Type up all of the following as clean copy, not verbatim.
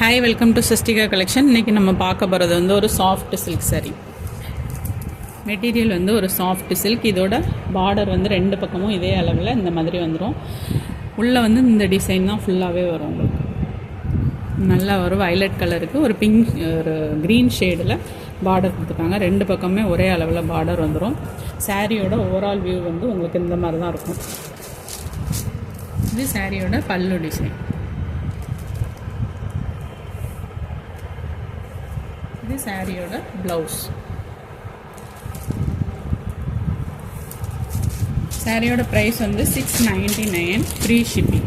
Hi, welcome to Shashtika collection. இன்றைக்கி நம்ம பார்க்க போகிறது வந்து ஒரு சாஃப்ட் சில்க் saree. மெட்டீரியல் வந்து ஒரு சாஃப்ட் சில்க். இதோட பார்டர் வந்து ரெண்டு பக்கமும் இதே அளவில் இந்த மாதிரி வந்துடும். உள்ளே வந்து இந்த டிசைன் தான் ஃபுல்லாகவே வரும். உங்களுக்கு நல்லா ஒரு வயலட் கலருக்கு ஒரு பிங்க் ஒரு க்ரீன் ஷேடில் பார்டர் கொடுத்துருக்காங்க. ரெண்டு பக்கமே ஒரே அளவில் பார்டர் வந்துடும். சாரியோட ஓவரால் வியூ வந்து உங்களுக்கு இந்த மாதிரி தான் இருக்கும். இது சாரியோட பல்லு டிசைன். இது சாரியோட ப்ளவுஸ். சாரியோட ப்ரைஸ் வந்து 699, ஃப்ரீ ஷிப்பிங்.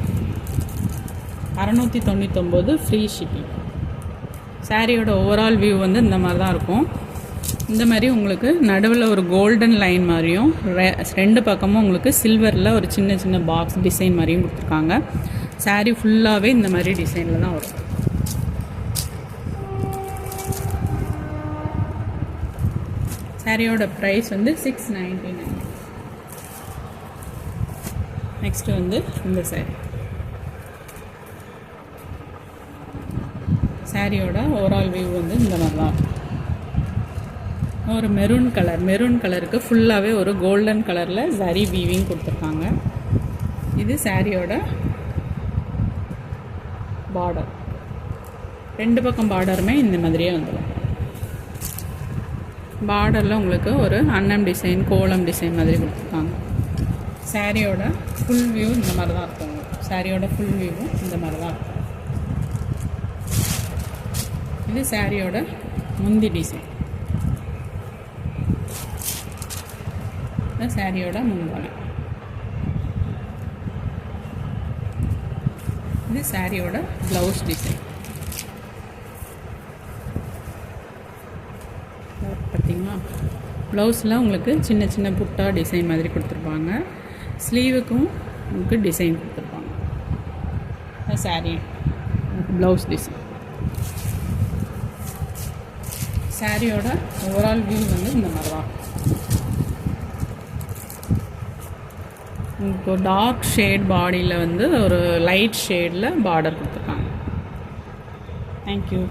699 free shipping. சாரியோட ஓவரால் வியூ வந்து இந்த மாதிரி தான் இருக்கும். இந்த மாதிரி உங்களுக்கு நடுவில் ஒரு கோல்டன் லைன் மாதிரியும் ரெண்டு பக்கமும் உங்களுக்கு சில்வரில் ஒரு சின்ன சின்ன பாக்ஸ் டிசைன் மாதிரியும் கொடுத்துருக்காங்க. சாரி ஃபுல்லாகவே இந்த மாதிரி டிசைனில் தான் வரும். சாரியோட ப்ரைஸ் வந்து 699. நெக்ஸ்ட் வந்து இந்த சாரியோட ஓவரால் வியூ வந்து இந்த மாதிரி தான். ஒரு மெரூன் கலருக்கு ஃபுல்லாகவே ஒரு கோல்டன் கலரில் சரி வீவிங் கொடுத்துருக்காங்க. இது சாரியோட பார்டர். ரெண்டு பக்கம் பார்டருமே இந்த மாதிரியே வந்துடும். பார்டரில் உங்களுக்கு ஒரு அன்னம் டிசைன், கோலம் டிசைன் மாதிரி கொடுத்துருக்காங்க. சாரியோட ஃபுல் வியூ இந்த மாதிரி தான் இருக்கும். சாரியோட ஃபுல் வியூவும் இந்த மாதிரி தான் இருக்கும். இது சாரியோட முந்தி டிசைன். இது சாரியோட முந்தானை. இது சாரியோட ப்ளவுஸ் டிசைன். பார்த்தீங்களா, ப்ளவுஸில் உங்களுக்கு சின்ன சின்ன புட்டா டிசைன் மாதிரி கொடுத்துருப்பாங்க. ஸ்லீவுக்கும் உங்களுக்கு டிசைன் கொடுத்துருப்பாங்க. Sari blouse design. சாரியோட ஓவரால் வியூ வந்து இந்த மாதிரி தான். உங்களுக்கு டார்க் ஷேட் பாடியில் வந்து ஒரு லைட் ஷேடில் பார்டர் கொடுத்துருக்காங்க. தேங்க்யூ.